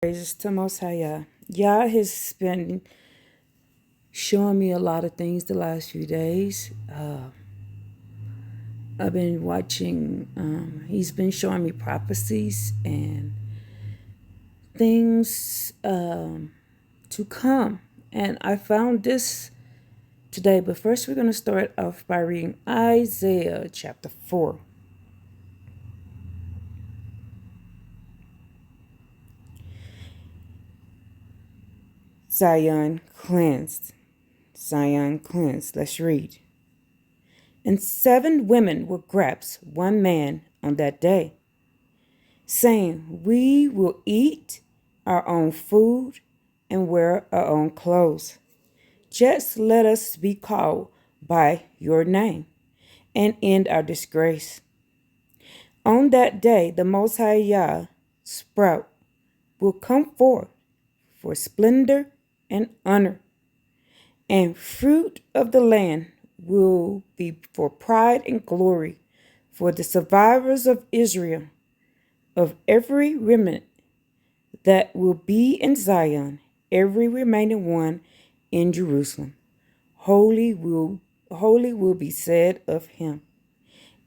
Praises to Most High Yah. Yah has been showing me a lot of things the last few days. I've been watching, he's been showing me prophecies and things to come. And I found this today, but first we're going to start off by reading Isaiah chapter 4. Zion cleansed. Zion cleansed. Let's read. And 7 women will grasp one man on that day, saying, we will eat our own food and wear our own clothes. Just let us be called by your name and end our disgrace. On that day, the Most High Yah sprout will come forth for splendor and honor, and fruit of the land will be for pride and glory for the survivors of Israel, of every remnant that will be in Zion, every remaining one in Jerusalem. Holy will be said of him.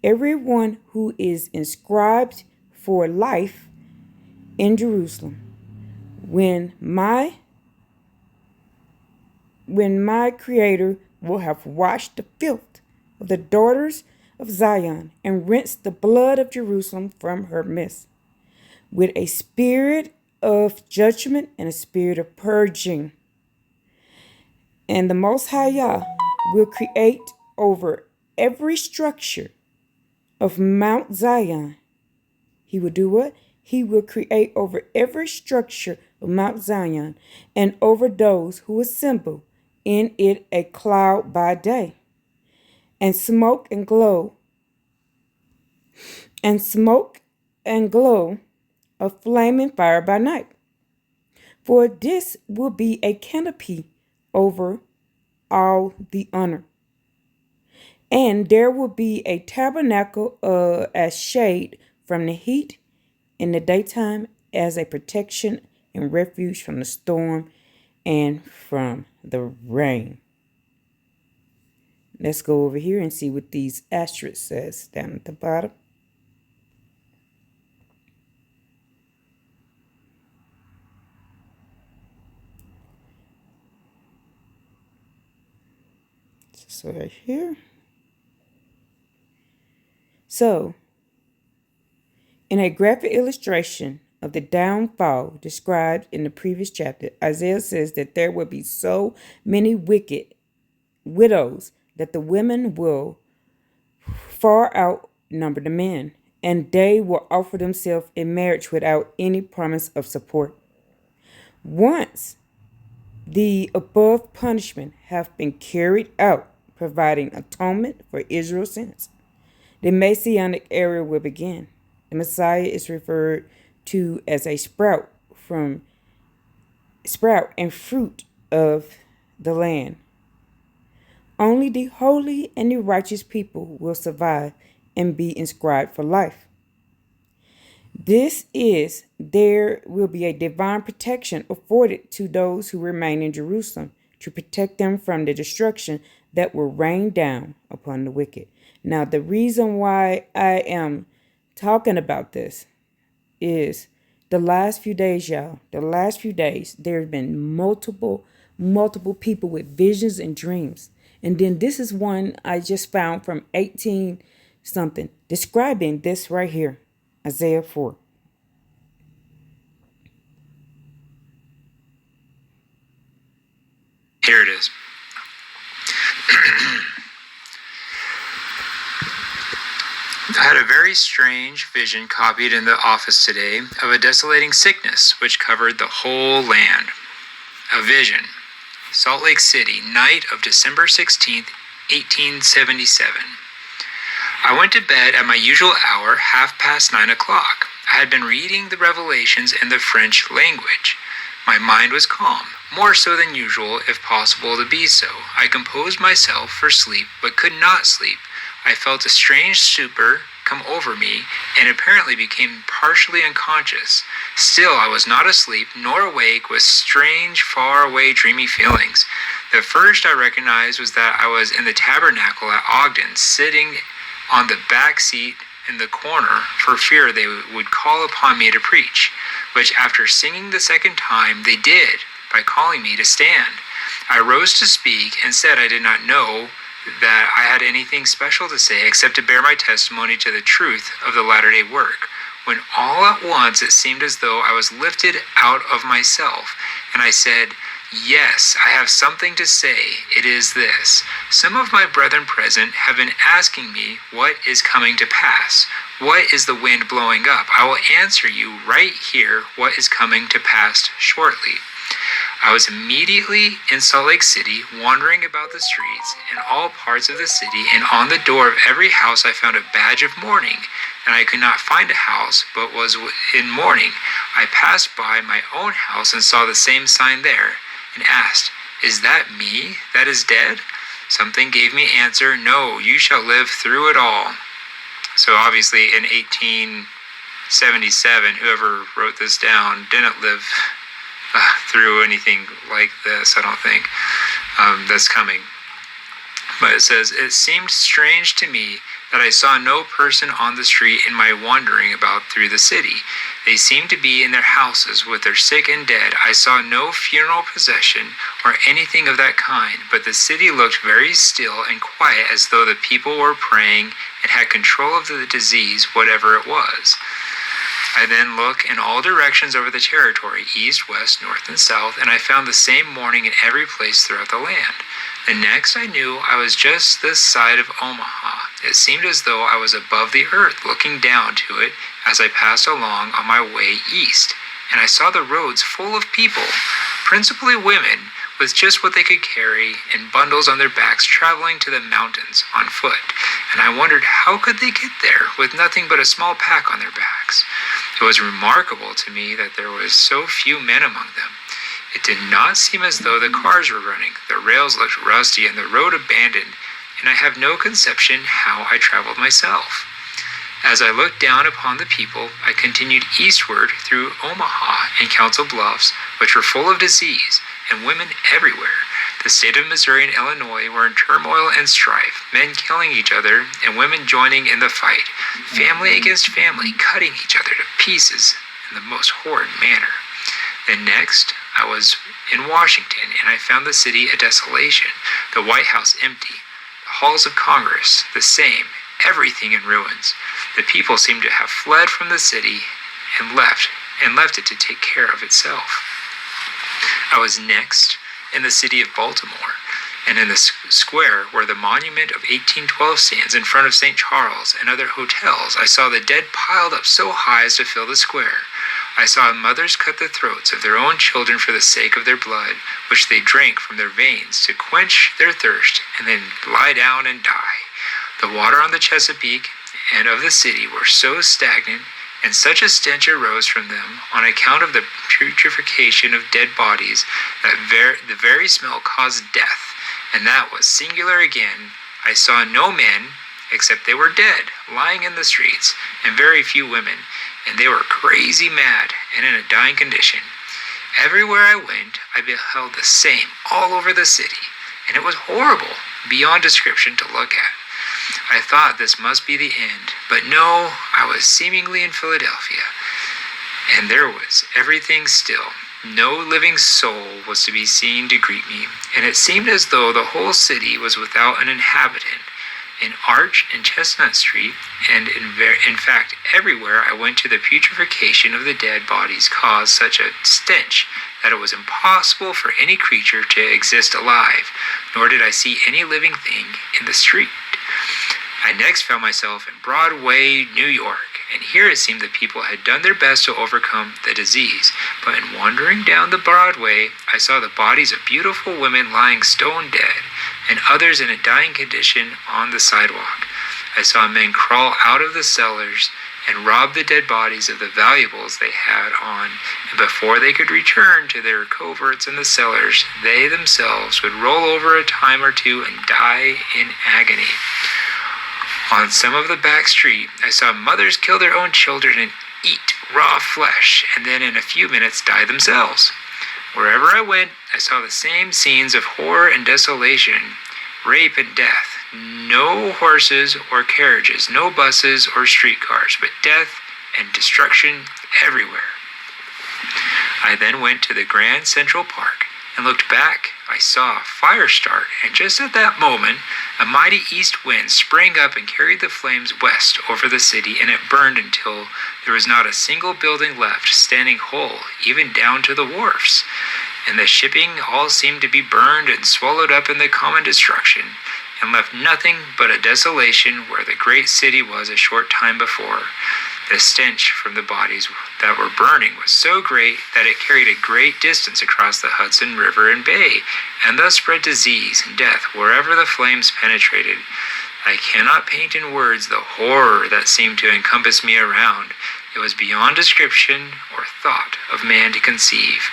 Everyone who is inscribed for life in Jerusalem. When my Creator will have washed the filth of the daughters of Zion and rinsed the blood of Jerusalem from her midst, with a spirit of judgment and a spirit of purging. And the Most High Yah will create over every structure of Mount Zion. He will do what? He will create over every structure of Mount Zion and over those who assemble in it a cloud by day, and smoke and glow of flaming fire by night. For this will be a canopy over all the honor. And there will be a tabernacle as shade from the heat in the daytime, as a protection and refuge from the storm and from the rain. Let's go over here and see what these asterisks says down at the bottom. So right here. So, in a graphic illustration of the downfall described in the previous chapter, Isaiah says that there will be so many wicked widows that the women will far outnumber the men, and they will offer themselves in marriage without any promise of support. Once the above punishment have been carried out, providing atonement for Israel's sins, the Messianic era will begin. The Messiah is referred to as a sprout and fruit of the land. Only the holy and the righteous people will survive and be inscribed for life. There will be a divine protection afforded to those who remain in Jerusalem to protect them from the destruction that will rain down upon the wicked. Now, the reason why I am talking about this is the last few days, y'all. The last few days, there have been multiple people with visions and dreams. And then this is one I just found from 18 something, describing this right here, Isaiah 4. Here it is. I had a very strange vision copied in the office today of a desolating sickness which covered the whole land. A vision. Salt Lake City, night of December 16th, 1877. I went to bed at my usual hour, 9:30. I had been reading the Revelations in the French language. My mind was calm, more so than usual, if possible to be so. I composed myself for sleep, but could not sleep. I felt a strange stupor come over me and apparently became partially unconscious. Still, I was not asleep nor awake with strange, far-away, dreamy feelings. The first I recognized was that I was in the tabernacle at Ogden, sitting on the back seat in the corner for fear they would call upon me to preach, which after singing the second time they did by calling me to stand. I rose to speak and said I did not know that I had anything special to say except to bear my testimony to the truth of the latter-day work, when all at once it seemed as though I was lifted out of myself, and I said, "Yes, I have something to say. It is this. Some of my brethren present have been asking me what is coming to pass. What is the wind blowing up? I will answer you right here what is coming to pass shortly." I was immediately in Salt Lake City, wandering about the streets in all parts of the city, and on the door of every house I found a badge of mourning, and I could not find a house but was in mourning. I passed by my own house and saw the same sign there, and asked, "Is that me that is dead?" Something gave me answer, "No, you shall live through it all." So obviously in 1877, whoever wrote this down didn't live through anything like this, I don't think, that's coming. But it says, "It seemed strange to me that I saw no person on the street in my wandering about through the city. They seemed to be in their houses with their sick and dead. I saw no funeral procession or anything of that kind, but the city looked very still and quiet, as though the people were praying and had control of the disease, whatever it was. I then looked in all directions over the territory, east, west, north, and south, and I found the same mourning in every place throughout the land. The next I knew I was just this side of Omaha. It seemed as though I was above the earth, looking down to it as I passed along on my way east, and I saw the roads full of people, principally women, with just what they could carry in bundles on their backs, traveling to the mountains on foot, and I wondered how could they get there with nothing but a small pack on their backs. It was remarkable to me that there was so few men among them. It did not seem as though the cars were running. The rails looked rusty and the road abandoned, and I have no conception how I traveled myself. As I looked down upon the people, I continued eastward through Omaha and Council Bluffs, which were full of disease, and women everywhere. The state of Missouri and Illinois were in turmoil and strife, men killing each other and women joining in the fight, family against family, cutting each other to pieces in the most horrid manner. Then next, I was in Washington, and I found the city a desolation, the White House empty, the halls of Congress the same, everything in ruins. The people seemed to have fled from the city and left it to take care of itself. I was next in the city of Baltimore, and in the square where the monument of 1812 stands in front of St. Charles and other hotels, I saw the dead piled up so high as to fill the square. I saw mothers cut the throats of their own children for the sake of their blood, which they drank from their veins to quench their thirst, and then lie down and die. The water on the Chesapeake and of the city were so stagnant, and such a stench arose from them on account of the putrefaction of dead bodies, that the very smell caused death, and that was singular again. I saw no men, except they were dead, lying in the streets, and very few women, and they were crazy mad and in a dying condition. Everywhere I went, I beheld the same all over the city, and it was horrible beyond description to look at. I thought this must be the end, but no, I was seemingly in Philadelphia, and there was everything still. No living soul was to be seen to greet me, and it seemed as though the whole city was without an inhabitant. In Arch and Chestnut Street, and in fact everywhere I went to, the putrefaction of the dead bodies caused such a stench that it was impossible for any creature to exist alive, nor did I see any living thing in the street. I next found myself in Broadway, New York, and here it seemed the people had done their best to overcome the disease. But in wandering down the Broadway, I saw the bodies of beautiful women lying stone dead, and others in a dying condition on the sidewalk. I saw men crawl out of the cellars and rob the dead bodies of the valuables they had on, and before they could return to their coverts in the cellars, they themselves would roll over a time or two and die in agony. On some of the back street, I saw mothers kill their own children and eat raw flesh, and then in a few minutes die themselves. Wherever I went, I saw the same scenes of horror and desolation, rape and death. No horses or carriages, no buses or streetcars, but death and destruction everywhere. I then went to the Grand Central Park and looked back. I saw a fire start, and just at that moment, a mighty east wind sprang up and carried the flames west over the city, and it burned until there was not a single building left standing whole, even down to the wharfs. And the shipping all seemed to be burned and swallowed up in the common destruction, and left nothing but a desolation where the great city was a short time before. The stench from the bodies that were burning was so great that it carried a great distance across the Hudson River and Bay, and thus spread disease and death wherever the flames penetrated. I cannot paint in words the horror that seemed to encompass me around. It was beyond description or thought of man to conceive.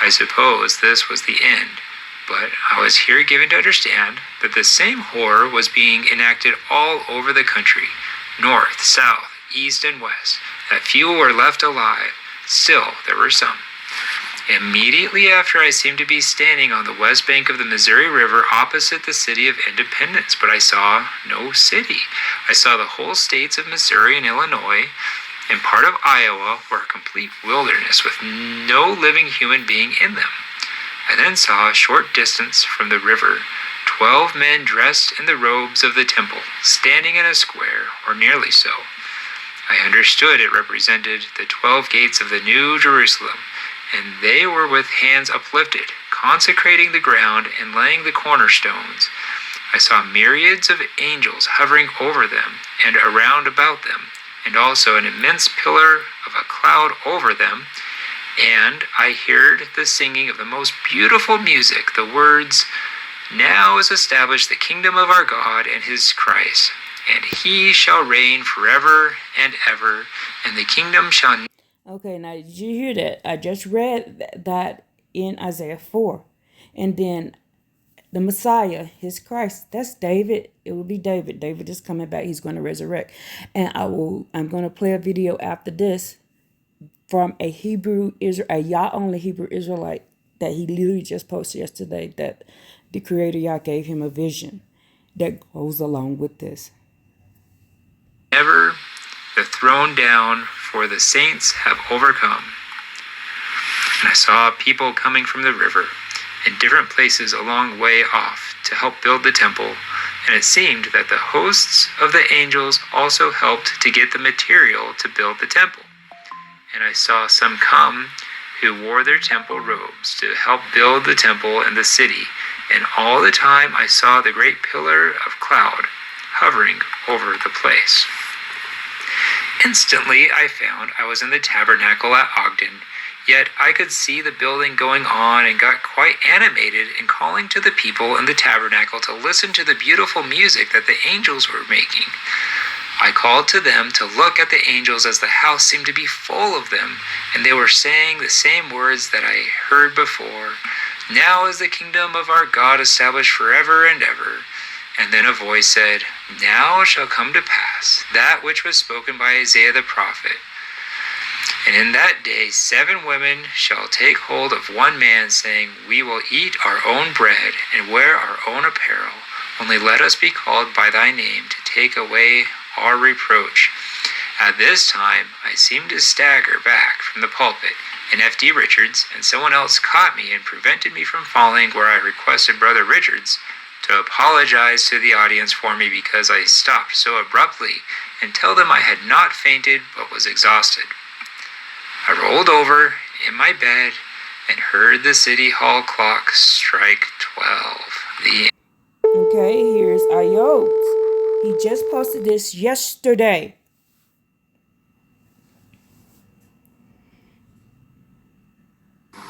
I suppose this was the end, but I was here given to understand that the same horror was being enacted all over the country, north, south, east, and west, that few were left alive. Still, there were some. Immediately after, I seemed to be standing on the west bank of the Missouri River opposite the city of Independence, but I saw no city. I saw the whole states of Missouri and Illinois, and part of Iowa were a complete wilderness with no living human being in them. I then saw a short distance from the river 12 men dressed in the robes of the temple, standing in a square, or nearly so. I understood it represented the 12 gates of the New Jerusalem, and they were with hands uplifted, consecrating the ground and laying the cornerstones. I saw myriads of angels hovering over them and around about them, and also an immense pillar of a cloud over them, and I heard the singing of the most beautiful music, the words, "Now is established the kingdom of our God and his Christ, and he shall reign forever and ever, and the kingdom shall..." Okay, now did you hear that? I just read that in Isaiah 4. And then the Messiah, his Christ, that's David. It will be David. David is coming back. He's going to resurrect. And I'm going to play a video after this from a Yah only Hebrew Israelite that he literally just posted yesterday, that the Creator Yah gave him a vision that goes along with this. Ever the throne down, for the saints have overcome. And I saw people coming from the river in different places a long way off to help build the temple, and it seemed that the hosts of the angels also helped to get the material to build the temple. And I saw some come who wore their temple robes to help build the temple and the city, and all the time I saw the great pillar of cloud hovering over the place. Instantly I found I was in the tabernacle at Ogden, yet I could see the building going on and got quite animated in calling to the people in the tabernacle to listen to the beautiful music that the angels were making. I called to them to look at the angels, as the house seemed to be full of them, and they were saying the same words that I heard before. "Now is the kingdom of our God established forever and ever." And then a voice said, "Now shall come to pass that which was spoken by Isaiah the prophet. And in that day 7 women shall take hold of one man, saying, We will eat our own bread and wear our own apparel. Only let us be called by thy name to take away our reproach." At this time, I seemed to stagger back from the pulpit, and F.D. Richards and someone else caught me and prevented me from falling, where I requested Brother Richards to apologize to the audience for me because I stopped so abruptly, and tell them I had not fainted but was exhausted. I rolled over in my bed and heard the city hall clock strike 12. Okay, here's Ayot. He just posted this yesterday.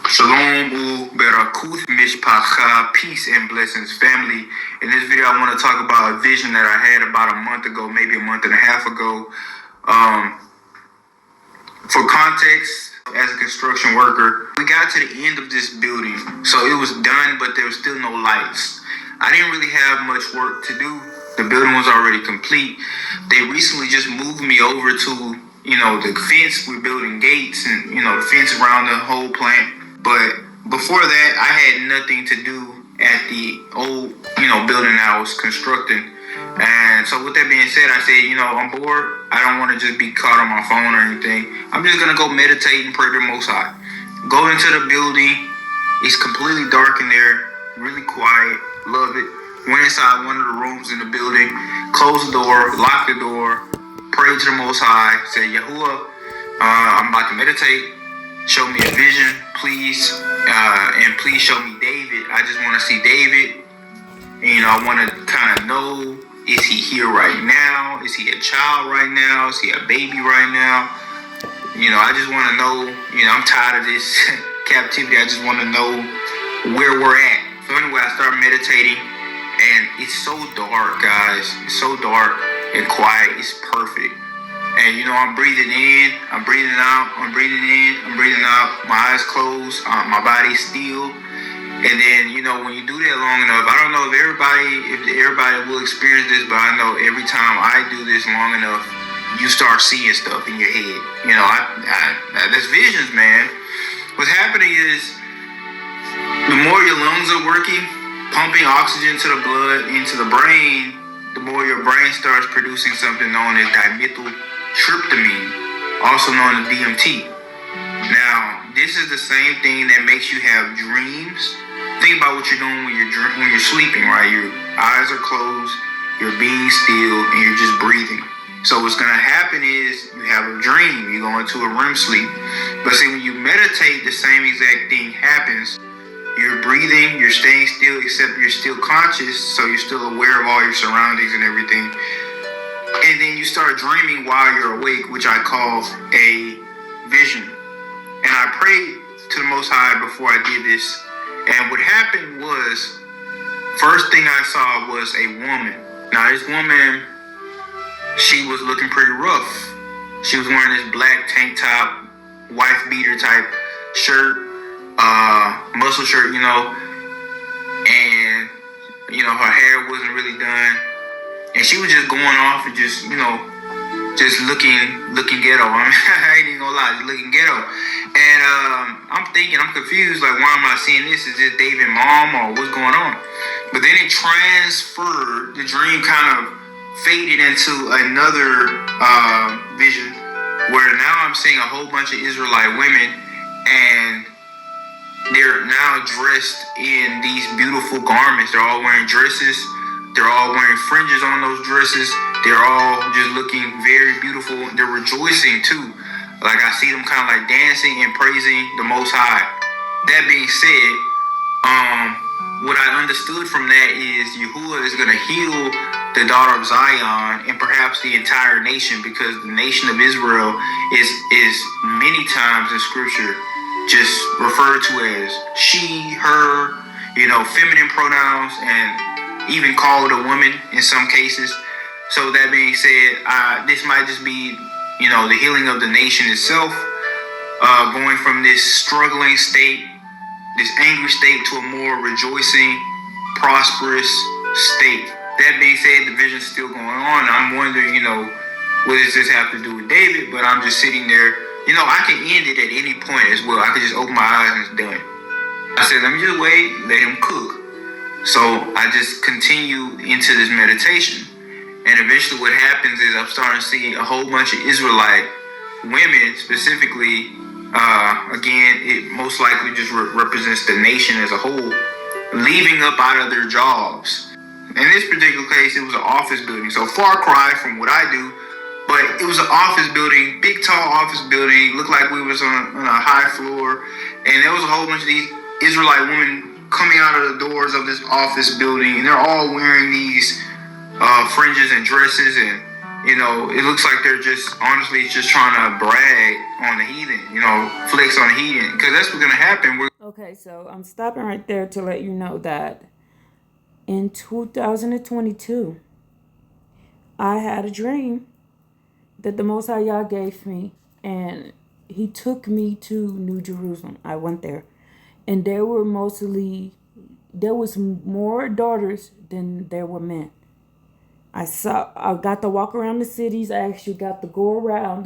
Shalom Berakuth Mishpacha, peace and blessings, family. In this video, I want to talk about a vision that I had about a month ago, maybe a month and a half ago. For context, as a construction worker, we got to the end of this building. So it was done, but there was still no lights. I didn't really have much work to do. The building was already complete. They recently just moved me over to, the fence. We're building gates and, the fence around the whole plant. But before that, I had nothing to do at the old, building I was constructing. And so with that being said, I said, I'm bored. I don't want to just be caught on my phone or anything. I'm just going to go meditate and pray to the Most High. Go into the building. It's completely dark in there. Really quiet. Love it. Went inside one of the rooms in the building. Closed the door. Locked the door. Prayed to the Most High. Said, Yahuwah, I'm about to meditate. Show me a vision, please. And please show me David. I just want to see David. And, I want to kind of know, is he here right now? Is he a child right now? Is he a baby right now? I just want to know, I'm tired of this captivity. I just want to know where we're at. So anyway, I started meditating, and it's so dark, guys. It's so dark and quiet. It's perfect. And, I'm breathing in, I'm breathing out, I'm breathing in, I'm breathing out. My eyes closed, my body's still. And then, when you do that long enough, I don't know if everybody will experience this, but I know every time I do this long enough, you start seeing stuff in your head. That's visions, man. What's happening is the more your lungs are working, pumping oxygen to the blood into the brain, the more your brain starts producing something known as dimethyltryptamine, also known as DMT. Now, this is the same thing that makes you have dreams. Think about what you're doing when you're sleeping, right? Your eyes are closed, you're being still, and you're just breathing. So what's going to happen is you have a dream, you go into a REM sleep. But see, when you meditate, the same exact thing happens. You're breathing, you're staying still, except you're still conscious, so you're still aware of all your surroundings and everything. And then you start dreaming while you're awake, which I call a vision. And I prayed to the Most High before I did this. And what happened was, first thing I saw was a woman. Now this woman, she was looking pretty rough. She was wearing this black tank top, wife beater type shirt, muscle shirt, and, her hair wasn't really done. And she was just going off and just looking ghetto. I ain't even gonna lie, just looking ghetto. And I'm thinking, I'm confused, like, why am I seeing this? Is this David's mom or what's going on? But then it transferred, the dream kind of faded into another vision where now I'm seeing a whole bunch of Israelite women, and they're now dressed in these beautiful garments. They're all wearing dresses. They're all wearing fringes on those dresses. They're all just looking very beautiful. They're rejoicing too. Like, I see them kind of like dancing and praising the Most High. That being said, what I understood from that is Yahuwah is going to heal the daughter of Zion and perhaps the entire nation, because the nation of Israel is many times in scripture just referred to as she, her, feminine pronouns, and even called a woman in some cases. So that being said, this might just be, the healing of the nation itself, going from this struggling state, this angry state, to a more rejoicing, prosperous state. That being said, the vision's still going on. I'm wondering, what does this have to do with David? But I'm just sitting there. I can end it at any point as well. I could just open my eyes and it's done. I said, let me just wait, let him cook. So I just continue into this meditation. And eventually what happens is I'm starting to see a whole bunch of Israelite women specifically. Again, it most likely just represents the nation as a whole, leaving up out of their jobs. In this particular case, it was an office building. So far cry from what I do, but it was an office building, big tall office building. Looked like we was on a high floor. And there was a whole bunch of these Israelite women coming out of the doors of this office building. And they're all wearing these fringes and dresses, and it looks like they're just honestly just trying to brag on the heathen, flex on the heathen, because that's what's gonna happen. Okay, so I'm stopping right there to let you know that in 2022, I had a dream that the Most High Yah gave me, and He took me to New Jerusalem. I went there, and there was more daughters than there were men. I got to walk around the cities. I actually got to go around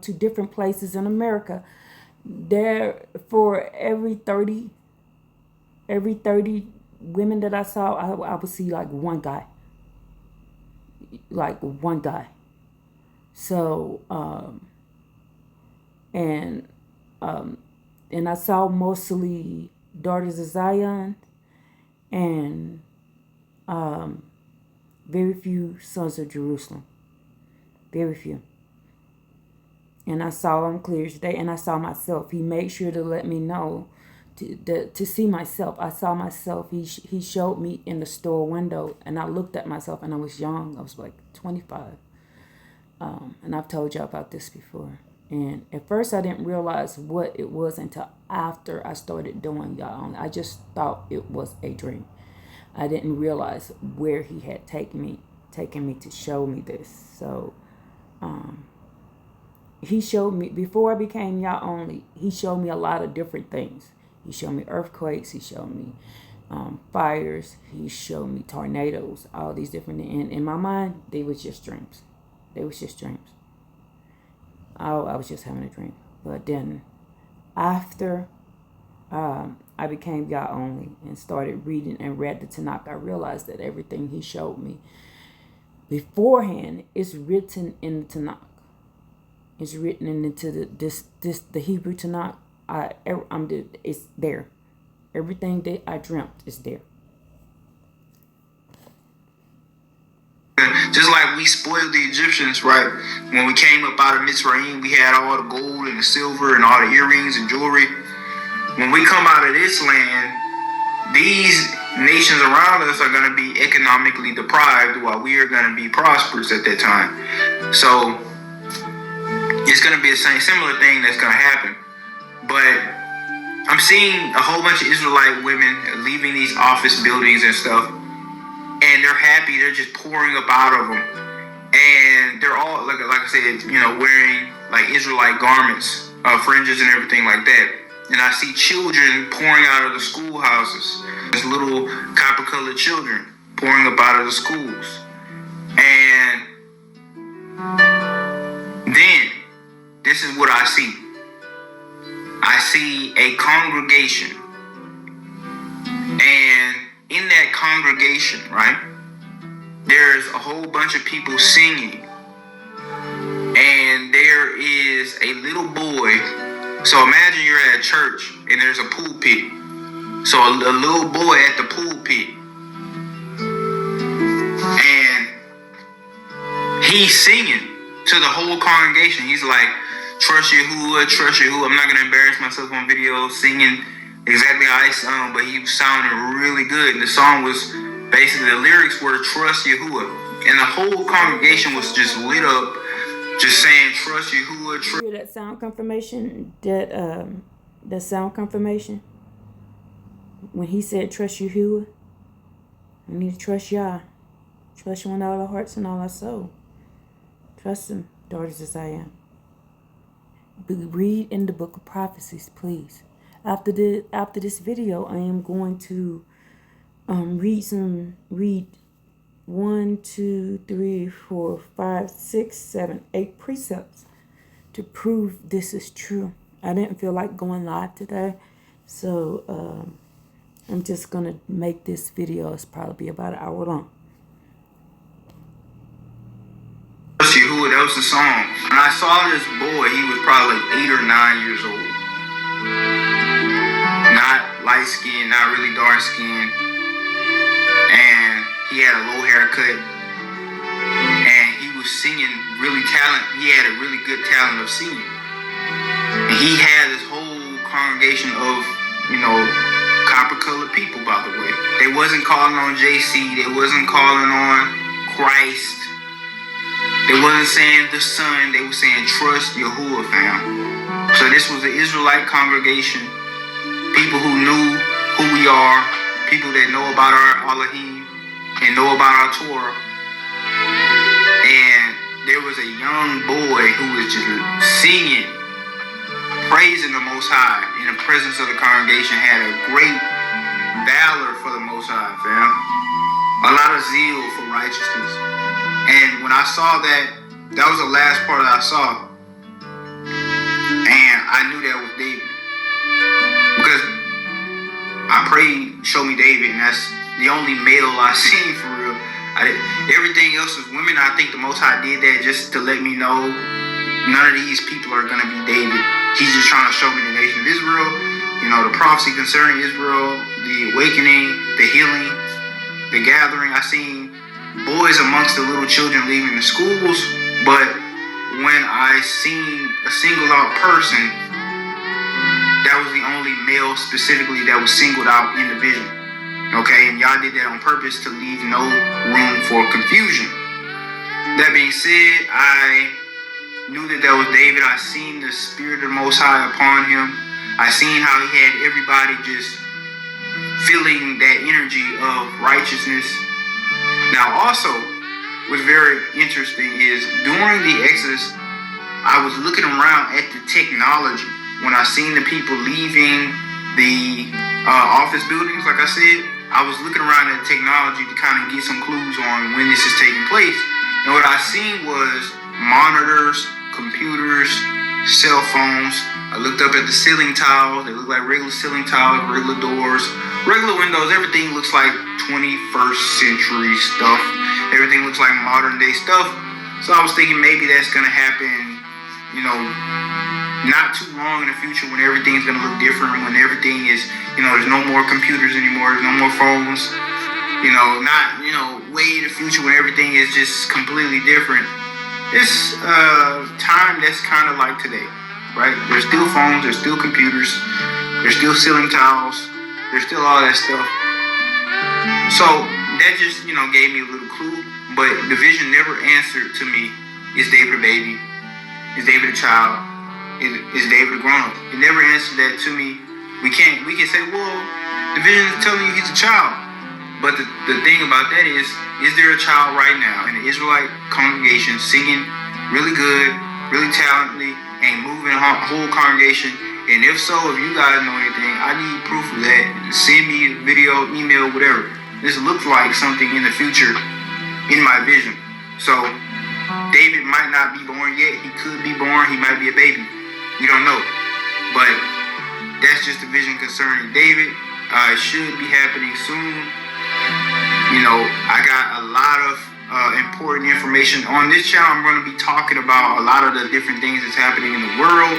to different places in America. There, for every 30 women that I saw, I would see like one guy. Like one guy. So, and I saw mostly daughters of Zion and very few sons of Jerusalem. Very few. And I saw him clear as day, and I saw myself. He made sure to let me know to see myself. I saw myself. He showed me in the store window, and I looked at myself, and I was young. I was like 25. And I've told y'all about this before. And at first I didn't realize what it was until after I started doing y'all. I just thought it was a dream. I didn't realize where he had taken me to show me this. So he showed me, before I became y'all only, he showed me a lot of different things. He showed me earthquakes. He showed me fires. He showed me tornadoes, all these different things. And in my mind, they was just dreams. They was just dreams. I was just having a dream. But then after I became y'all only and started reading and read the Tanakh, I realized that everything he showed me beforehand is written in the Tanakh. It's written into the Hebrew Tanakh. It's there. Everything that I dreamt is there. Just like we spoiled the Egyptians, right? When we came up out of Mitzrayim, we had all the gold and the silver and all the earrings and jewelry. When we come out of this land, these nations around us are going to be economically deprived while we are going to be prosperous at that time. So it's going to be a similar thing that's going to happen. But I'm seeing a whole bunch of Israelite women leaving these office buildings and stuff. And they're happy. They're just pouring up out of them. And they're all, like I said, wearing like Israelite garments, fringes and everything like that. And I see children pouring out of the schoolhouses. There's little copper-colored children pouring up out of the schools. And then, this is what I see. I see a congregation. And in that congregation, right, there's a whole bunch of people singing. And there is a little boy. So imagine you're at a church and there's a pulpit. So a little boy at the pulpit. And he's singing to the whole congregation. He's like, trust Yahuwah, trust Yahuwah. I'm not going to embarrass myself on video singing exactly how I sung, but he sounded really good. And the song was basically, the lyrics were trust Yahuwah. And the whole congregation was just lit up, just saying trust Yahuwah. Hear that sound confirmation? That sound confirmation? When he said trust Yahuwah, we need to trust Yah. Trust him with all our hearts and all our soul. Trust him, daughters of Zion. Read in the book of prophecies, please. After this video, I am going to read 1, 2, 3, 4, 5, 6, 7, 8 precepts to prove this is true. I didn't feel like going live today, so I'm just gonna make this video. It's probably be about an hour long. Yahuwah, that was the song. And I saw this boy, he was probably like 8 or 9 years old. Not light skinned, not really dark skinned. And he had a low haircut. And he was singing he had a really good talent of singing. And he had this whole congregation of, copper colored people, by the way. They wasn't calling on JC, they wasn't calling on Christ. They wasn't saying the Son, they were saying trust Yahuwah, fam. So this was an Israelite congregation, people who knew who we are, people that know about our Elohim and know about our Torah. And there was a young boy who was just singing, praising the Most High in the presence of the congregation, had a great valor for the Most High, fam. a lot of zeal for righteousness. And when I saw that, that was the last part that I saw. And I knew that was David. Because I prayed, show me David, and that's the only male I seen for real. Everything else was women. I think the Most High did that just to let me know none of these people are going to be David. He's just trying to show me the nation of Israel, the prophecy concerning Israel, the awakening, the healing, the gathering. I seen boys amongst the little children leaving the schools, but when I seen a singled out person, that was the only male specifically that was singled out in the vision. Okay, and y'all did that on purpose to leave no room for confusion. That being said, I knew that was David. I seen the Spirit of the Most High upon him. I seen how he had everybody just feeling that energy of righteousness. Now also, what's very interesting is during the Exodus, I was looking around at the technology. When I seen the people leaving the office buildings, like I said, I was looking around at the technology to kind of get some clues on when this is taking place. And what I seen was monitors, computers, cell phones. I looked up at the ceiling tiles. They look like regular ceiling tiles, regular doors, regular windows. Everything looks like 21st century stuff. Everything looks like modern day stuff. So I was thinking maybe that's going to happen, not too long in the future when everything's going to look different, when everything is, there's no more computers anymore, there's no more phones, not, way in the future when everything is just completely different. It's time that's kind of like today, right? There's still phones, there's still computers, there's still ceiling tiles, there's still all that stuff. So that just, gave me a little clue, but the vision never answered to me, is David a baby? Is David a child? Is David a grown-up? It never answered that to me. We can say, well, the vision is telling you he's a child. But the thing about that is there a child right now in the Israelite congregation singing really good, really talentedly, and moving a whole congregation? And if so, if you guys know anything, I need proof of that. Send me a video, email, whatever. This looks like something in the future in my vision. So David might not be born yet. He could be born. He might be a baby. We don't know. But that's just the vision concerning David. It should be happening soon. I got a lot of important information. On this channel, I'm going to be talking about a lot of the different things that's happening in the world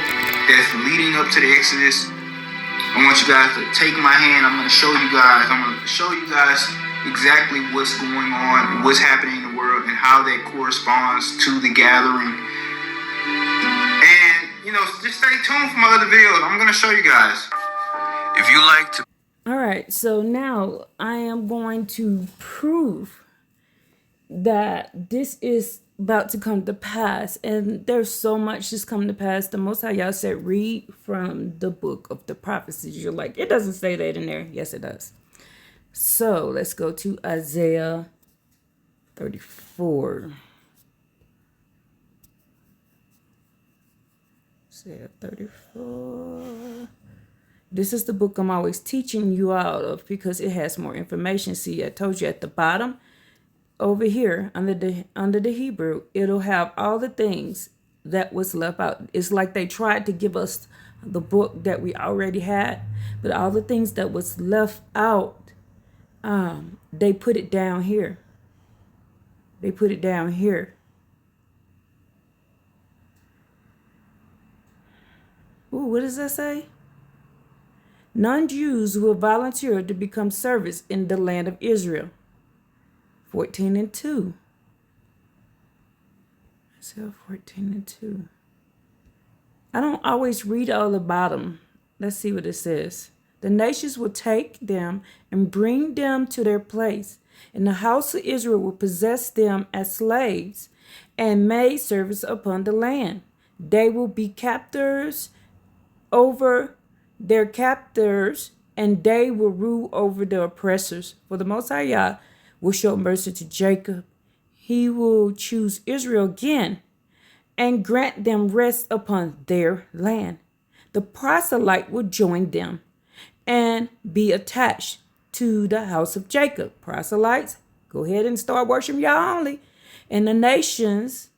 that's leading up to the Exodus. I want you guys to take my hand. I'm going to show you guys exactly what's going on, what's happening in the world, and how that corresponds to the gathering. And, just stay tuned for my other videos. I'm going to show you guys. If you like to... All right, so now I am going to prove that this is about to come to pass. And there's so much that's come to pass. The Most High y'all said, read from the book of the prophecies. You're like, it doesn't say that in there. Yes, it does. So let's go to Isaiah 34. Isaiah 34. This is the book I'm always teaching you out of because it has more information. See, I told you at the bottom over here under the Hebrew, it'll have all the things that was left out. It's like they tried to give us the book that we already had, but all the things that was left out, they put it down here. They put it down here. Ooh, what does that say? Non-Jews will volunteer to become servants in the land of Israel. 14:2. Isaiah 14:2. I don't always read all the bottom. Let's see what it says. The nations will take them and bring them to their place, and the house of Israel will possess them as slaves and maid servants upon the land. They will be captors over their captors, and they will rule over the oppressors. For the Most High Yah will show mercy to Jacob. He will choose Israel again and grant them rest upon their land. The proselyte will join them and be attached to the house of Jacob. Proselytes Go ahead and start worshiping Yah only. And the nations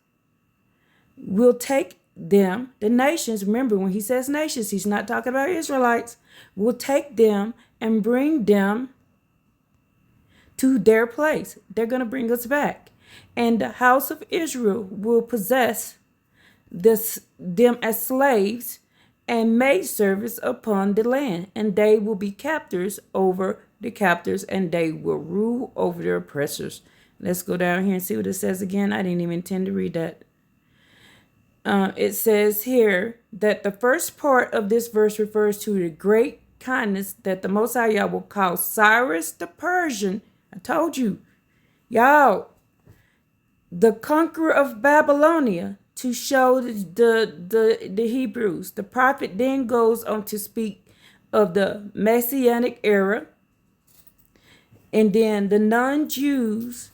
will take them. The nations, remember when he says nations, he's not talking about Israelites, will take them and bring them to their place. They're going to bring us back. And the house of Israel will possess them as slaves and maidservants upon the land. And they will be captors over the captors, and they will rule over their oppressors. Let's go down here and see what it says again. I didn't even intend to read that. It says here that the first part of this verse refers to the great kindness that the Most High Yah will cause Cyrus the Persian. I told you, y'all, the conqueror of Babylonia, to show the Hebrews. The prophet then goes on to speak of the Messianic era, and then the non-Jews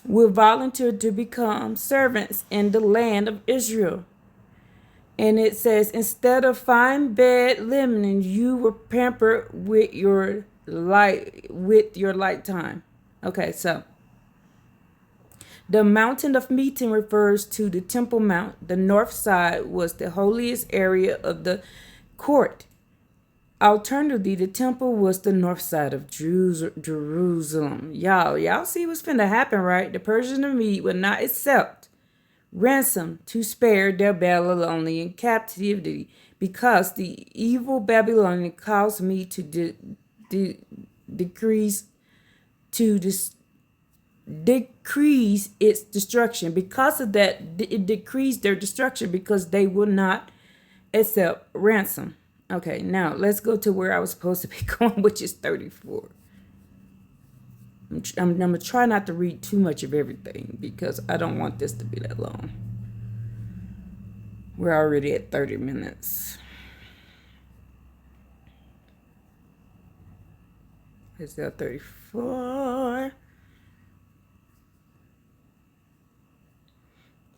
will volunteer to become servants in the land of Israel. And it says, instead of fine bed linen, you were pampered with your lifetime. Okay, so the mountain of meeting refers to the Temple Mount. The north side was the holiest area of the court. Alternatively, the temple was the north side of Jerusalem. Y'all see what's finna happen, right? The Persians of Mede would not accept ransom to spare their Babylonian captivity, because the evil Babylonian caused me to decrease its destruction. Because of that, it decreased their destruction because they will not accept ransom. Okay, now let's go to where I was supposed to be going, which is 34. I'm going to try not to read too much of everything because I don't want this to be that long. We're already at 30 minutes. Is that 34?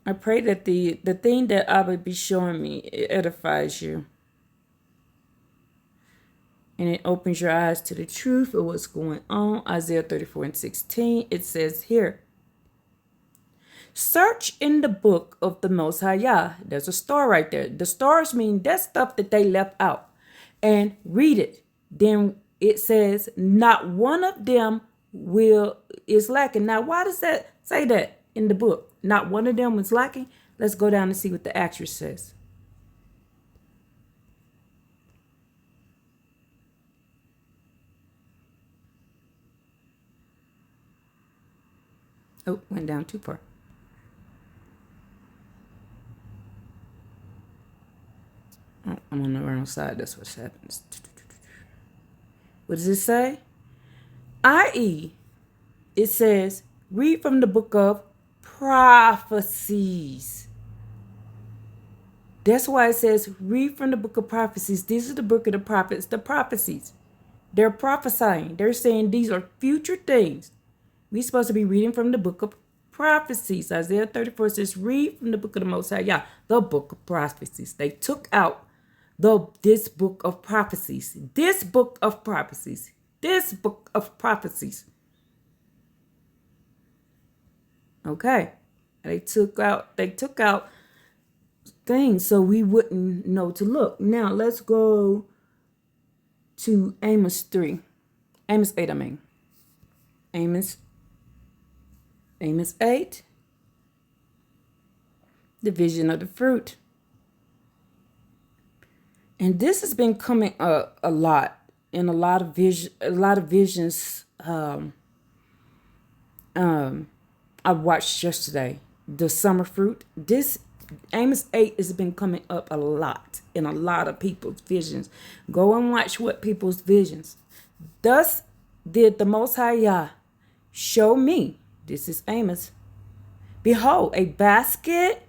I pray that the thing that I would be showing me, it edifies you. And it opens your eyes to the truth of what's going on. Isaiah 34:16, it says here, search in the book of the Most High Yah. There's a star right there. The stars mean that stuff that they left out. And read it. Then it says, not one of them is lacking. Now, why does that say that in the book? Not one of them is lacking. Let's go down and see what the actress says. Oh, went down too far. Oh, I'm on the wrong side. That's what happens. What does it say? I.e., it says, read from the book of prophecies. That's why it says, read from the book of prophecies. This is the book of the prophets, the prophecies. They're prophesying. They're saying these are future things. We're supposed to be reading from the book of prophecies. Isaiah 34 says, read from the book of the Most High Yah, the book of prophecies. They took out this book of prophecies. This book of prophecies. This book of prophecies. Okay. They took out things so we wouldn't know to look. Now let's go to Amos 3. Amos 8, I mean. Amos 8. The vision of the fruit. And this has been coming up a lot in a lot of visions I watched yesterday. The summer fruit. This Amos 8 has been coming up a lot in a lot of people's visions. Go and watch what people's visions. Thus did the Most High Yah show me. This is Amos. Behold, a basket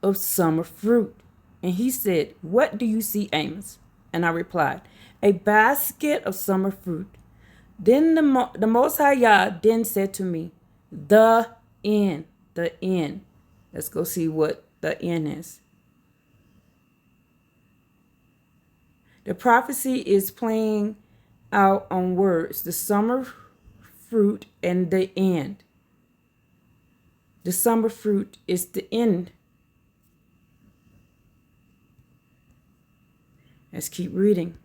of summer fruit. And he said, what do you see, Amos? And I replied, a basket of summer fruit. Then the Most High Yah then said to me, the end. Let's go see what the end is. The prophecy is playing out on words. The summer fruit and the end. The summer fruit is the end. Let's keep reading.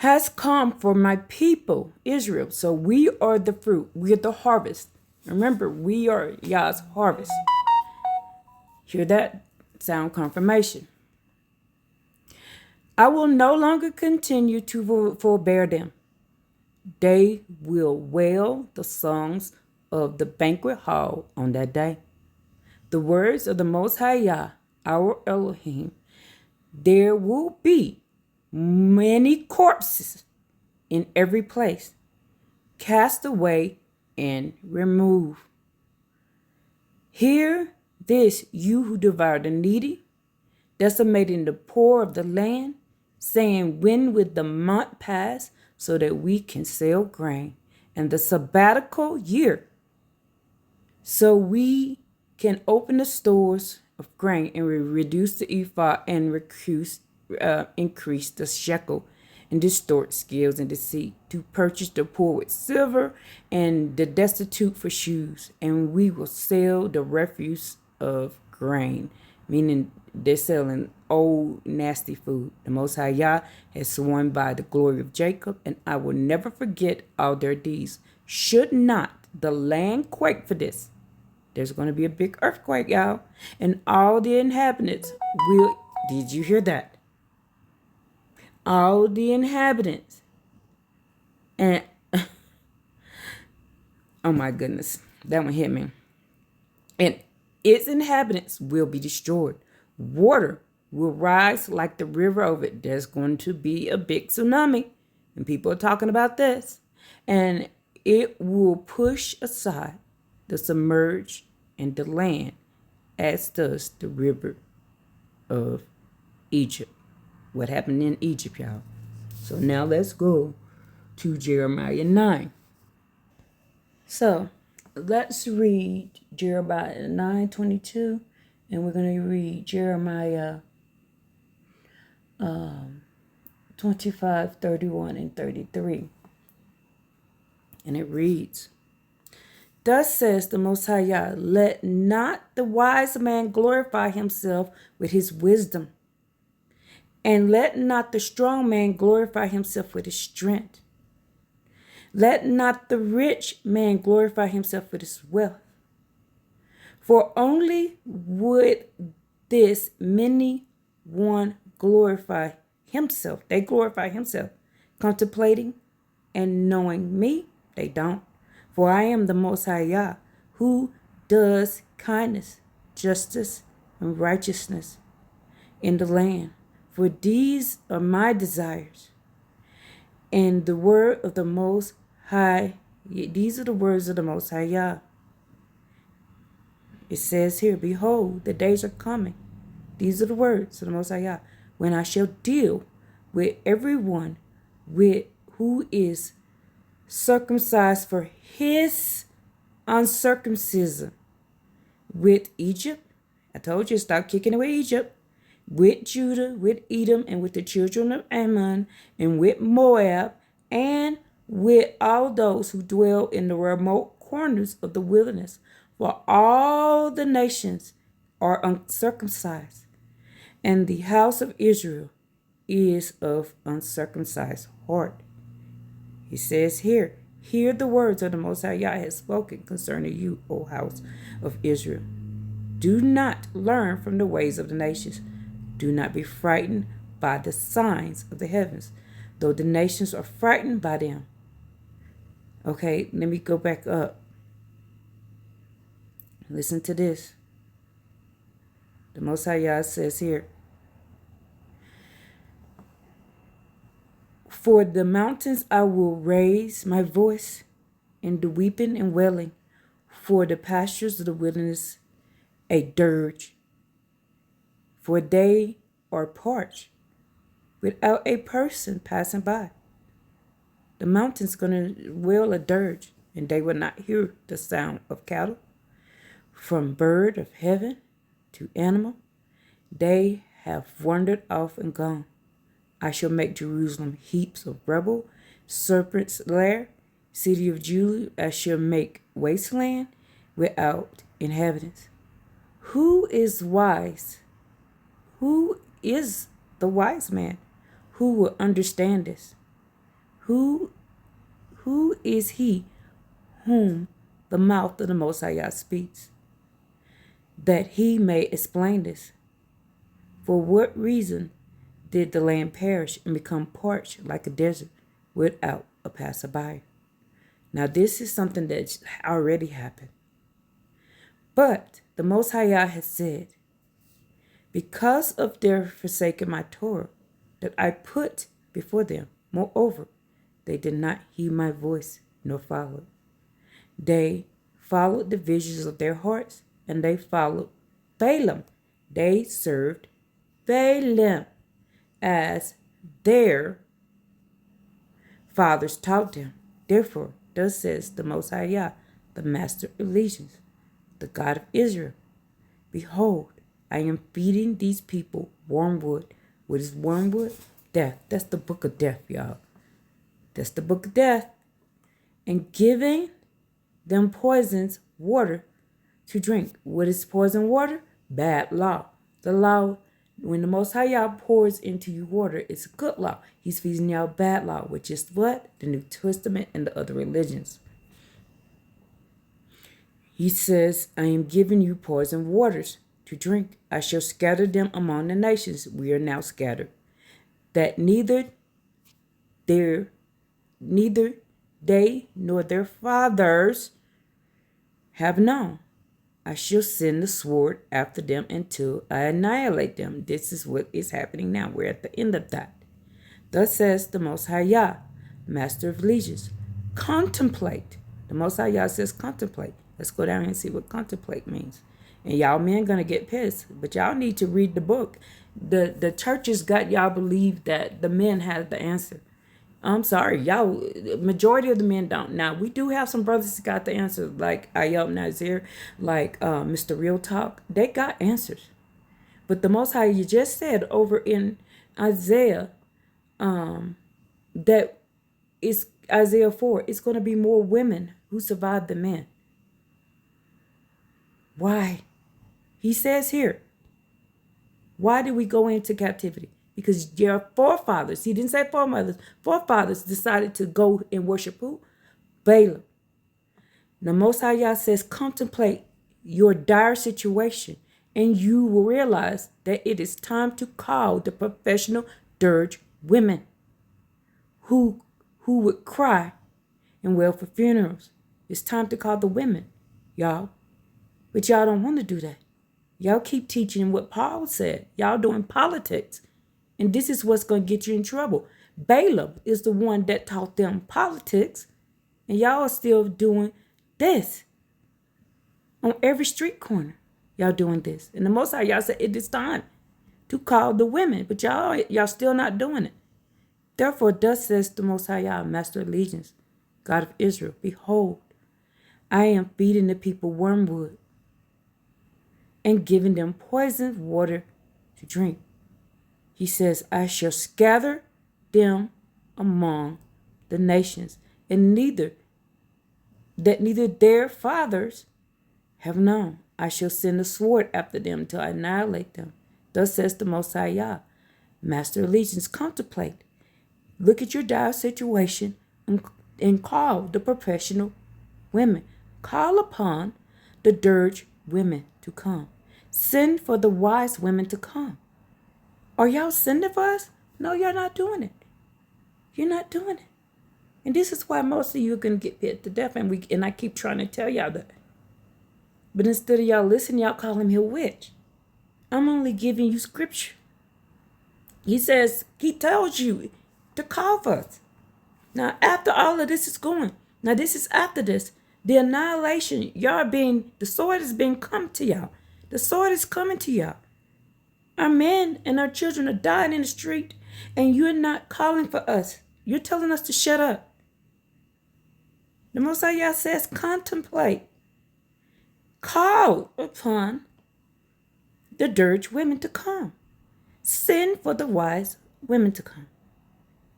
Has come for my people, Israel. So we are the fruit. We are the harvest. Remember, we are Yah's harvest. Hear that sound confirmation. I will no longer continue to forbear them. They will wail the songs of the banquet hall on that day. The words of the Most High Yah, our Elohim, there will be many corpses in every place, cast away and removed. Hear this, you who devour the needy, decimating the poor of the land, saying, when will the month pass so that we can sell grain, and the sabbatical year so we can open the stores of grain and reduce the ephah and increase the shekel and distort scales and deceit, to purchase the poor with silver and the destitute for shoes, and we will sell the refuse of grain, meaning they're selling old nasty food. The Most High Yah has sworn by the glory of Jacob, and I will never forget all their deeds. Should not the land quake for this? There's going to be a big earthquake, y'all, and all the inhabitants will. Did you hear that? All the inhabitants, and oh my goodness, that one hit me. And its inhabitants will be destroyed. Water will rise like the river over it. There's going to be a big tsunami, and people are talking about this. And it will push aside the submerged and the land, as does the river of Egypt. What happened in Egypt, y'all? So now let's go to Jeremiah 9. So let's read Jeremiah 9:22, and we're going to read Jeremiah 25:31 and 33. And it reads, thus says the Most High Yah, let not the wise man glorify himself with his wisdom, and let not the strong man glorify himself with his strength. Let not the rich man glorify himself with his wealth. For only would this many one glorify himself. They glorify himself, contemplating and knowing me. They don't. For I am the Most High Yah, who does kindness, justice, and righteousness in the land. For these are my desires. And the word of the Most High, these are the words of the Most High Yah. It says here, behold, the days are coming. These are the words of the Most High Yah, when I shall deal with everyone who is circumcised for his uncircumcision. With Egypt, I told you, stop kicking away Egypt. With Judah, with Edom, and with the children of Ammon, and with Moab, and with all those who dwell in the remote corners of the wilderness. For all the nations are uncircumcised, and the house of Israel is of uncircumcised heart. He says here, hear the words of the Most High Yah has spoken concerning you, O house of Israel. Do not learn from the ways of the nations. Do not be frightened by the signs of the heavens, though the nations are frightened by them. Okay, let me go back up. Listen to this. The Most High Yah says here, for the mountains I will raise my voice in the weeping and wailing, for the pastures of the wilderness a dirge. For they are parched without a person passing by. The mountain's going to wail a dirge, and they will not hear the sound of cattle. From bird of heaven to animal, they have wandered off and gone. I shall make Jerusalem heaps of rubble, serpents' lair. City of Judah, I shall make wasteland without inhabitants. Who is wise? Who is the wise man? Who will understand this? Who is he whom the mouth of the Most High Yah speaks, that he may explain this? For what reason did the land perish and become parched like a desert without a passerby? Now this is something that's already happened. But the Most High Yah has said, because of their forsaking my Torah that I put before them, moreover, they did not heed my voice nor follow. They followed the visions of their hearts, and they followed Balaam. They served Balaam as their fathers taught them. Therefore, thus says the Most High Yah, the Master of Legions, the God of Israel, behold, I am feeding these people wormwood. What is wormwood? Death. That's the book of death, y'all. That's the book of death. And giving them poisons water to drink. What is poison water? Bad law. The law, when the Most High Yah pours into you water, it's a good law. He's feeding y'all bad law, which is what? The New Testament and the other religions. He says, I am giving you poison waters to drink. I shall scatter them among the nations. We are now scattered. That neither they nor their fathers have known. I shall send the sword after them until I annihilate them. This is what is happening now. We're at the end of that. Thus says the Most High Yah, Master of Legions. Contemplate. The Most High Yah says contemplate. Let's go down and see what contemplate means. And y'all men gonna get pissed, but y'all need to read the book. The churches got y'all believe that the men have the answer. I'm sorry, y'all. Majority of the men don't. Now we do have some brothers that got the answer, like Ayub Nazir, like Mr. Real Talk. They got answers, but the Most High, you just said over in Isaiah, that is Isaiah 4. It's gonna be more women who survive than men. Why? He says here, why did we go into captivity? Because your forefathers, he didn't say foremothers, forefathers decided to go and worship who? Balaam. The Most High Yah says, contemplate your dire situation, and you will realize that it is time to call the professional dirge women who would cry and wail for funerals. It's time to call the women, y'all. But y'all don't want to do that. Y'all keep teaching what Paul said. Y'all doing politics. And this is what's going to get you in trouble. Balaam is the one that taught them politics. And y'all are still doing this. On every street corner, y'all doing this. And the Most High, y'all said it is time to call the women. But y'all still not doing it. Therefore, thus says the Most High Yah, Master of Legions, God of Israel, behold, I am feeding the people wormwood and giving them poisoned water to drink. He says, I shall scatter them among the nations, and neither their fathers have known. I shall send a sword after them till I annihilate them. Thus says the Most High Yah, Master of Legions. Contemplate. Look at your dire situation and call the professional women. Call upon the dirge women to come. Send for the wise women to come. Are y'all sending for us? No, you're not doing it. You're not doing it. And this is why most of you are going to get hit to death. And I keep trying to tell y'all that. But instead of y'all listening, y'all call him a witch. I'm only giving you scripture. He says, he tells you to call for us. Now, after all of this is going, now this is after this, the annihilation, the sword is being come to y'all. The sword is coming to y'all. Our men and our children are dying in the street, and you're not calling for us. You're telling us to shut up. The Most High Yah says, contemplate. Call upon the dirge women to come. Send for the wise women to come.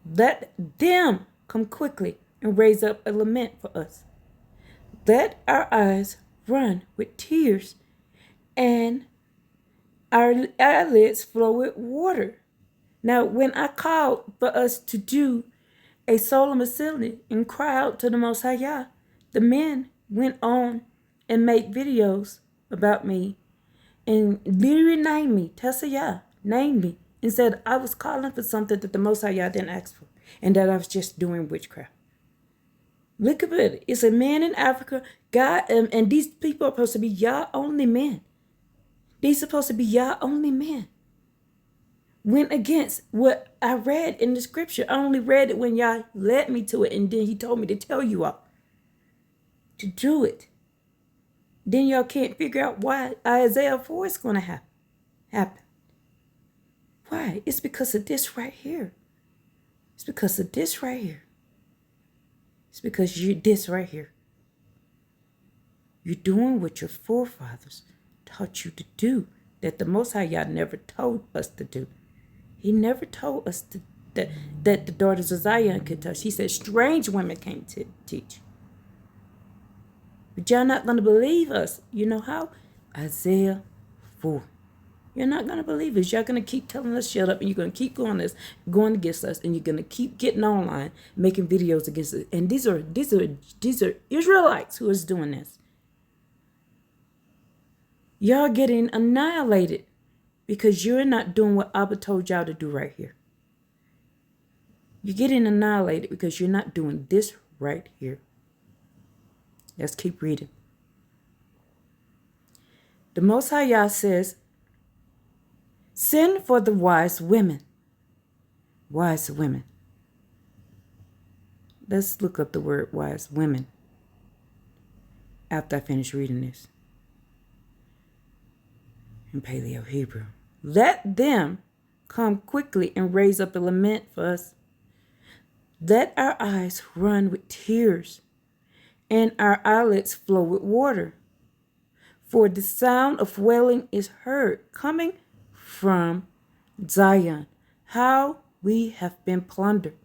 Let them come quickly and raise up a lament for us. Let our eyes run with tears and our eyelids flow with water. Now, when I called for us to do a solemn assembly and cry out to the Most High Yah, the men went on and made videos about me and literally named me, Tessa Yah, named me, and said I was calling for something that the Most High Yah didn't ask for, and that I was just doing witchcraft. Look at it. It's a man in Africa, God, and these people are supposed to be Yah only men. These supposed to be Yah only men. Went against what I read in the scripture. I only read it when Yah led me to it, and then he told me to tell you all to do it. Then y'all can't figure out why Isaiah 4 is going to happen. Why? It's because of this right here. It's because of this right here. It's because you're this right here. You're doing what your forefathers taught you to do, that the Most High Yah never told us to do. He never told us that the daughters of Zion could touch. He said strange women can't teach. But y'all not going to believe us. You know how? Isaiah 4. You're not going to believe us. Y'all going to keep telling us shut up, and you're going to keep going against us, and you're going to keep getting online, making videos against us. And these are Israelites who is doing this. Y'all getting annihilated because you're not doing what Abba told y'all to do right here. You're getting annihilated because you're not doing this right here. Let's keep reading. The Most High Yah says, send for the wise women. Wise women. Let's look up the word wise women after I finish reading this in Paleo Hebrew. Let them come quickly and raise up a lament for us. Let our eyes run with tears and our eyelids flow with water. For the sound of wailing is heard coming from Zion. How we have been plundered.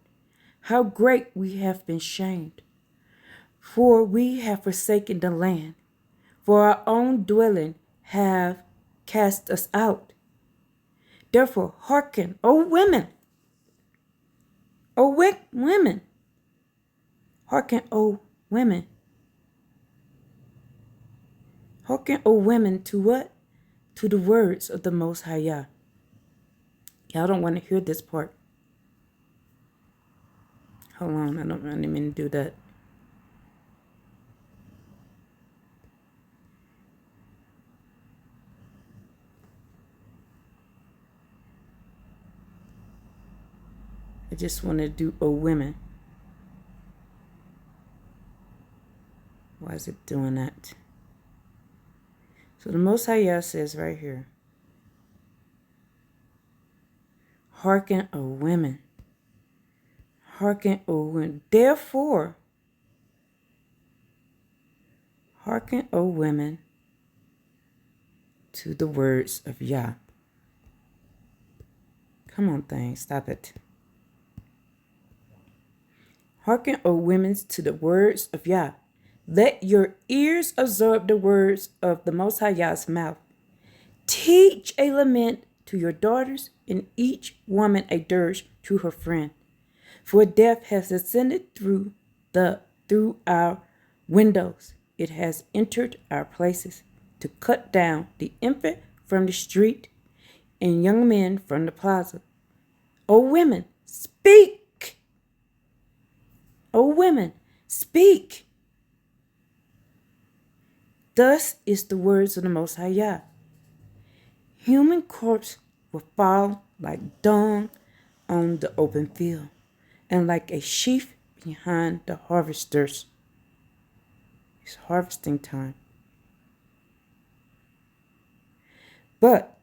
How great we have been shamed. For we have forsaken the land. For our own dwelling have cast us out. Therefore, hearken, O women. O women. Hearken, O women. Hearken, O women, to what? To the words of the Most High Yah. Y'all don't want to hear this part. Hold on, I didn't mean to do that. I just want to do O women. Why is it doing that? So the Most High Yah says right here, hearken, O women. Hearken, O women. Therefore, hearken, O women, to the words of Yah. Come on, thing, stop it. Hearken, O women, to the words of Yah. Let your ears absorb the words of the Most High Yah's mouth. Teach a lament to your daughters, and each woman a dirge to her friend. For death has ascended through our windows. It has entered our places to cut down the infant from the street and young men from the plaza. O women, speak! O women, speak! Thus is the words of the Most High Yah. Human corpse will fall like dung on the open field, and like a sheaf behind the harvesters. It's harvesting time. But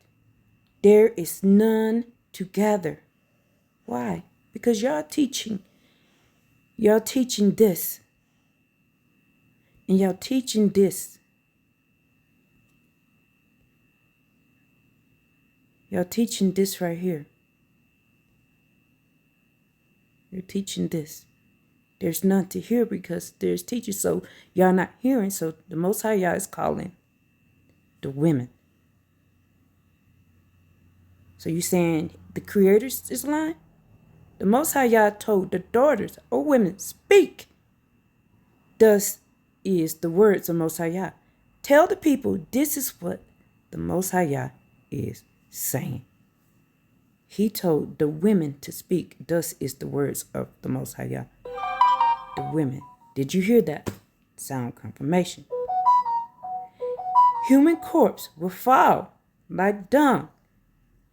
there is none to gather. Why? Because y'all teaching this. And y'all teaching this. Y'all teaching this right here. You're teaching this. There's none to hear because there's teachers, so y'all not hearing. So the Most High Yah is calling the women. So you saying the Creator is lying? The Most High Yah told the daughters, O women, speak. Thus is the words of Most High Yah. Tell the people this is what the Most High Yah is saying. He told the women to speak. Thus is the words of the Most High Yah. The women. Did you hear that? Sound confirmation. Human corpse will fall like dung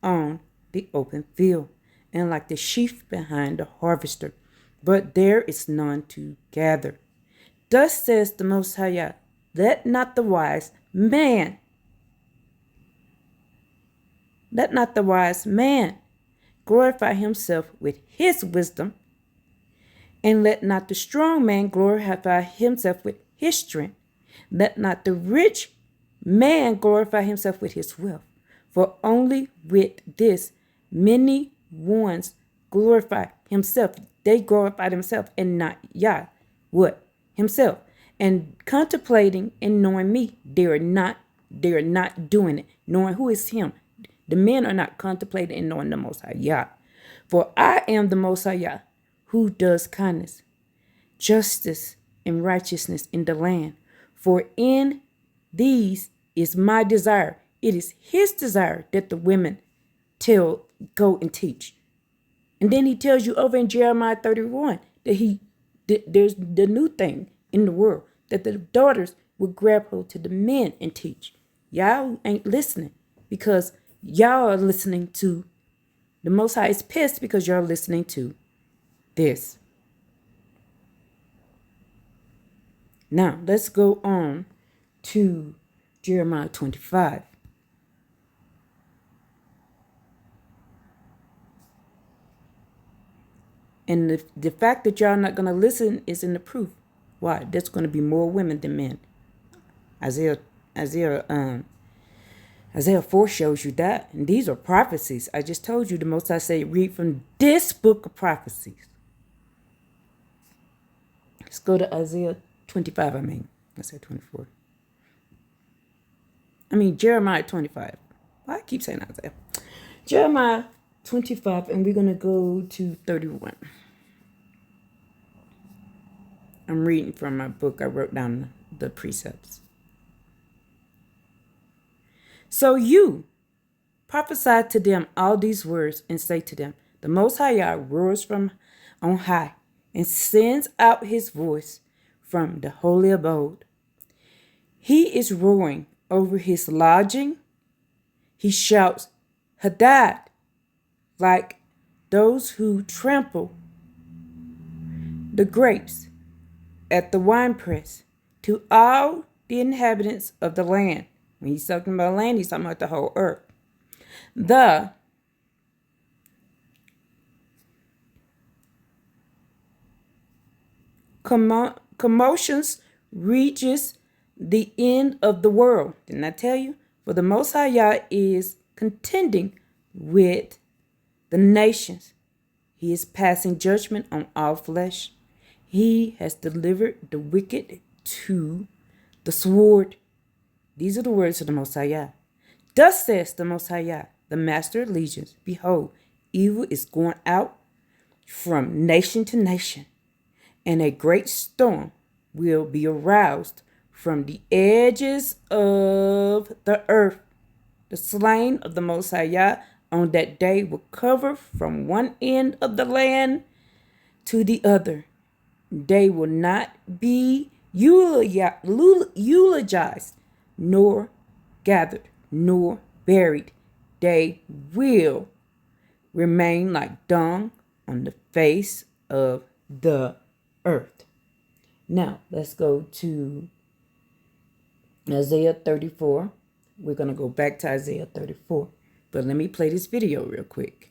on the open field and like the sheaf behind the harvester, but there is none to gather. Thus says the Most High Yah, let not the wise man glorify himself with his wisdom, and let not the strong man glorify himself with his strength. Let not the rich man glorify himself with his wealth. For only with this many ones glorify himself. They glorify themselves and not Yah. What? Himself. And contemplating and knowing me, they are not doing it. Knowing who is him. The men are not contemplating and knowing the Most High Yah. For I am the Most High Yah, who does kindness, justice, and righteousness in the land. For in these is my desire. It is his desire that the women go and teach. And then he tells you over in Jeremiah 31 that there's the new thing in the world, that the daughters will grab hold to the men and teach. Y'all ain't listening because y'all are listening to the Most High is pissed because y'all are listening to this. Now, let's go on to Jeremiah 25. And the fact that y'all not going to listen is in the proof. Why? There's going to be more women than men. Isaiah 4 shows you that. And these are prophecies. I just told you the Most High say read from this book of prophecies. Let's go to Isaiah 25, I said 24. Jeremiah 25. Why I keep saying Isaiah? Jeremiah 25, and we're going to go to 31. I'm reading from my book. I wrote down the precepts. So you prophesy to them all these words and say to them, the Most High Yah roars from on high and sends out his voice from the holy abode. He is roaring over his lodging. He shouts, Hadad, like those who trample the grapes at the winepress, to all the inhabitants of the land. When he's talking about land, he's talking about the whole earth. The commotions reaches the end of the world. Didn't I tell you? For the Most High Yah is contending with the nations. He is passing judgment on all flesh. He has delivered the wicked to the sword. These are the words of the Most High Yah. Thus says the Most High Yah, the Master of Legions, behold, evil is going out from nation to nation, and a great storm will be aroused from the edges of the earth. The slain of the Most High Yah on that day will cover from one end of the land to the other. They will not be eulogized, nor gathered, nor buried. They will remain like dung on the face of the earth. Now, let's go to Isaiah 34. We're going to go back to Isaiah 34. But let me play this video real quick.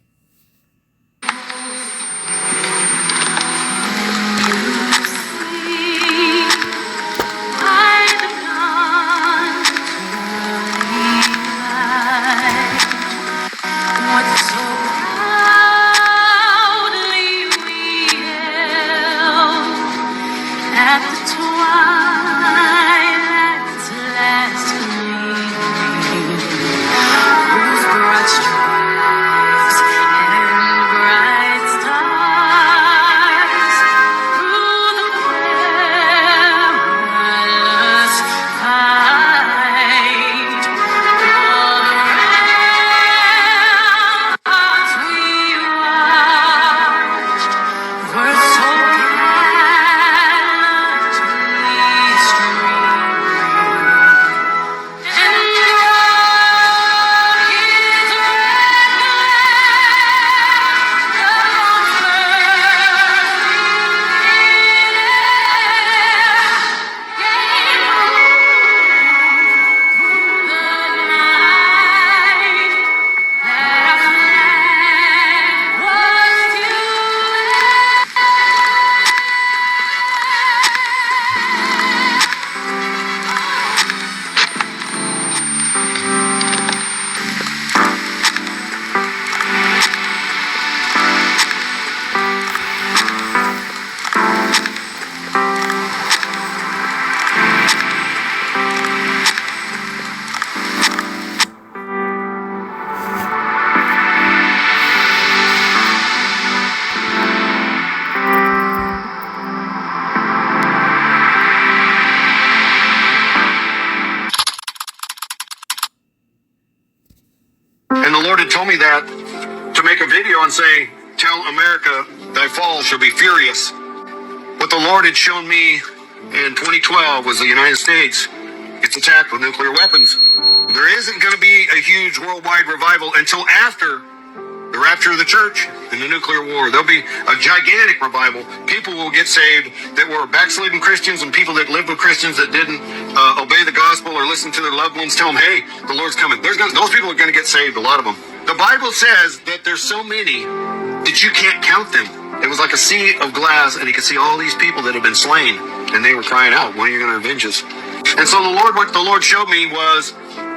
video and say, "Tell America thy fall shall be furious." What the Lord had shown me in 2012 was the United States gets attacked with nuclear weapons. There isn't going to be a huge worldwide revival until after the rapture of the church and the nuclear war. There'll be a gigantic revival. People will get saved that were backslidden Christians, and people that lived with Christians that didn't obey the gospel or listen to their loved ones tell them, "Hey, the Lord's coming." Those people are going to get saved, a lot of them. The Bible says that there's so many that you can't count them. It was like a sea of glass, and you could see all these people that have been slain, and they were crying out, "When are you going to avenge us?" And so what the Lord showed me was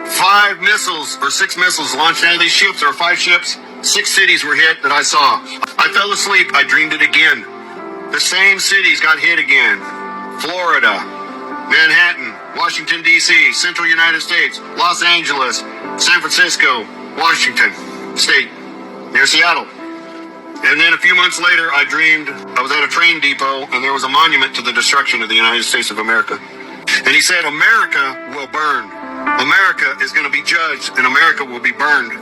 5 missiles or 6 missiles launched out of these ships. There were 5 ships. 6 cities were hit that I saw. I fell asleep. I dreamed it again. The same cities got hit again. Florida, Manhattan, Washington, D.C., Central United States, Los Angeles, San Francisco, Washington State, near Seattle. And then a few months later, I dreamed I was at a train depot, and there was a monument to the destruction of the United States of America. And he said, "America will burn. America is going to be judged, and America will be burned."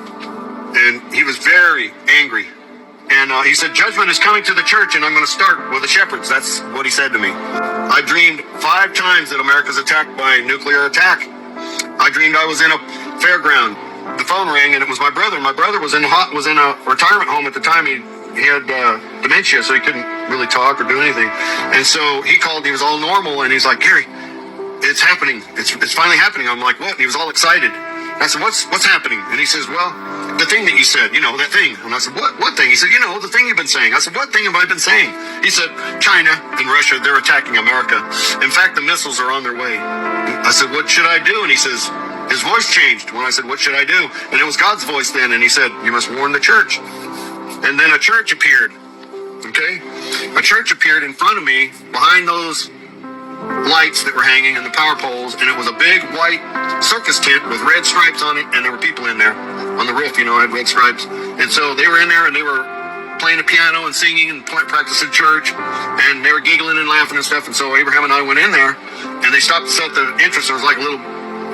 And he was very angry. And he said, "Judgment is coming to the church, and I'm going to start with the shepherds." That's what he said to me. I dreamed 5 times that America's attacked by nuclear attack. I dreamed I was in a fairground. The phone rang, and it was my brother. My brother was in a retirement home at the time. He had dementia, so he couldn't really talk or do anything. And so he called. He was all normal, and he's like, "Gary, it's happening. It's finally happening." I'm like, "What?" And he was all excited. I said, what's happening? And he says, "Well, the thing that you said, that thing." And I said, what thing? He said, "The thing you've been saying." I said, "What thing have I been saying?" He said, "China and Russia, they're attacking America. In fact, the missiles are on their way." I said, "What should I do?" And he says, his voice changed when I said, "What should I do?" And it was God's voice then. And he said, "You must warn the church." And then a church appeared. Okay? A church appeared in front of me behind those lights that were hanging and the power poles, and it was a big white circus tent with red stripes on it, and there were people in there on the roof, had red stripes. And so they were in there, and they were playing the piano and singing and practicing church, and they were giggling and laughing and stuff. And so Abraham and I went in there, and they stopped us at the entrance. There was like a little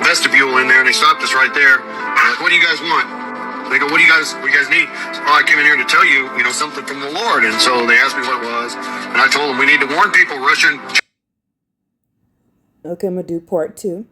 vestibule in there, and they stopped us right there. They're like, "What do you guys want?" They go, what do you guys need?" "Oh, I came in here to tell you, something from the Lord." And so they asked me what it was, and I told them we need to warn people. Russian. Okay, I'm going to do part 2.